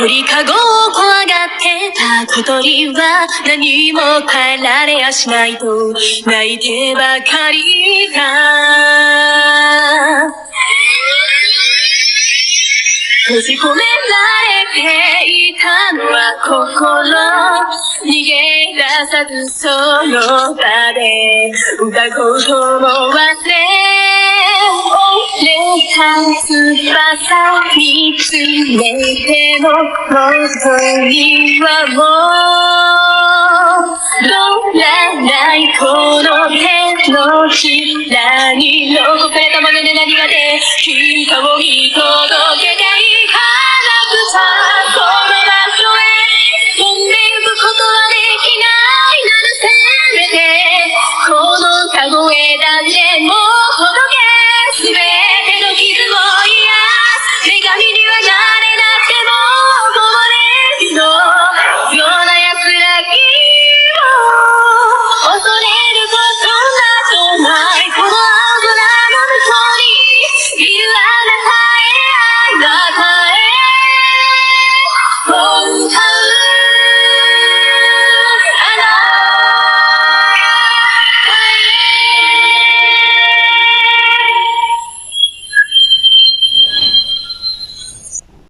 鳥かごを怖がってた小鳥は何も変えられやしないと泣いてばかりいた。閉じ込められていたのは心、逃げ出さずその場で歌うことも忘れ、折れた翼見つめても元にはもう戻らない。この手のひらに残されたもので何がで金貨を見届けてこの場所へ飛んでゆくことはできないならせめてこのカゴへだってもう